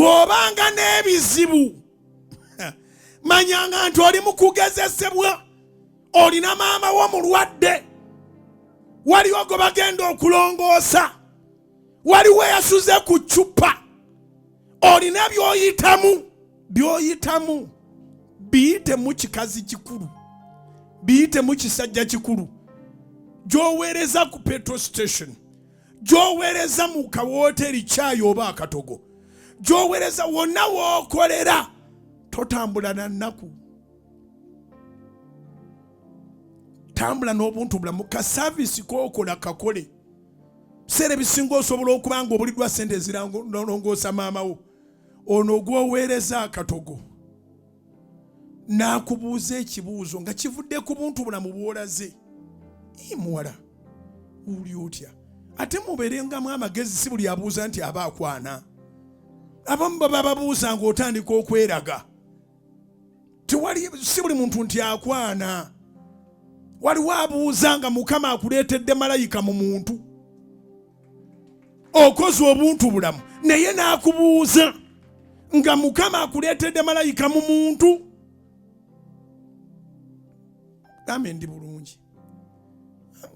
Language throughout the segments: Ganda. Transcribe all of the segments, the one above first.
bw'obanga n'ebizibu manyanga nti oli mu kugezesebwa, olina maama wo mulwadde, waliwo gwe bagenda okulongoosa, waliwo eyasuze ku ccupa, olina by'oyitamu biyite mu kikazi kikulu, biyite mu kisajja kikulu, gy'oweereza ku petrol station, gy'oweereza mu kawooteri kyayi oba akatogo, gy'oweereza wonna w'okolera. Totambula na nnaku, tambula n'obuntu bulamu. Ka saavisi k'okola kakole. Biseera ebisinga osobola okuba nga obuliddwa ssente ezirongoosa maama wo, ono gw'oweereza akatogo n'akubuuza ekibuuzo nga kivudde ku buntu bulamu bw'olaze. Muwala uli otya? Ate mubeerengamu amagezi, si buli abuuza nti aba akwana. Abamu baba babuuza ng'otandika okweraga. Si buli muntu nti akwana. Waliwo abuuza nga Mukama akuleetedde malayika mu muntu, okoze obuntu bulamu, naye n'akubuuza nga Mukama akuleetedde malayika mu muntu. Gambe ndi bulungi,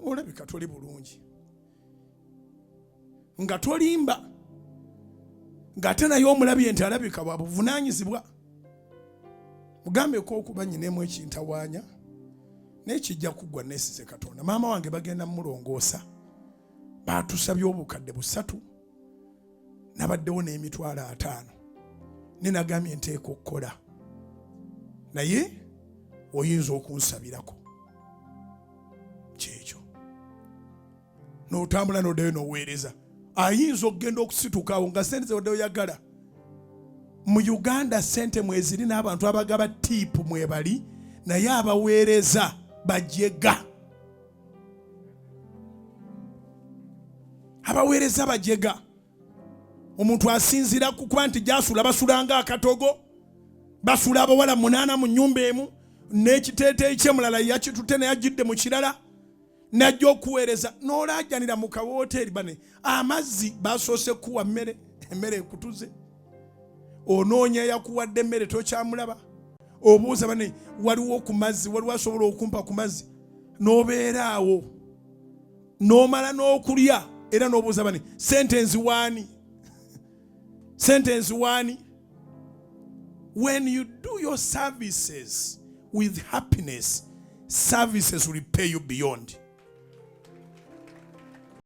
olabika toli bulungi, nga tolimba, ng'ate naye omulabye nti alabika bwa buvunaanyizibwa. Mugambe ko okuba nyinemu ekintawaanya n'ekijja kuggwa neesize Katonda. Maama wange bagenda mulongoosa, baatusabye obukadde 3, nabaddewo n'emitwalo 5. Ninagambye nteeka okukola, naye oyinza okunsabirako. Kyekyo n'otambula n'oddayo n'oweereza. Ayinza okugenda okusitukawo nga sente zewadde oyagala. Mu Uganda sente mweziri n'abantu abagaba tiipu mwebali, naye abaweereza bajega. Abaweereza bajega. Omuntu asinzira ku kuba nti gy'asula basulanga akatogo, basula abawala 8 mu nnyumba emu, n'ekiteeteeyi kye mulala yakitutte naye ajjidde mu kirala, n'ajja okuweereza n'olaajanira mu kawooteri. Bane amazzi basoose kuwa emmere ekutuze, onoonya yakuwadde emmere tokyamulaba, obuuza bane waliwo ku mazzi, waliwo asobola okumpa ku mazzi, n'obeera awo n'omala n'okulya era n'obuuza bane sente nziwaani. When you do your services with happiness, services will pay you beyond.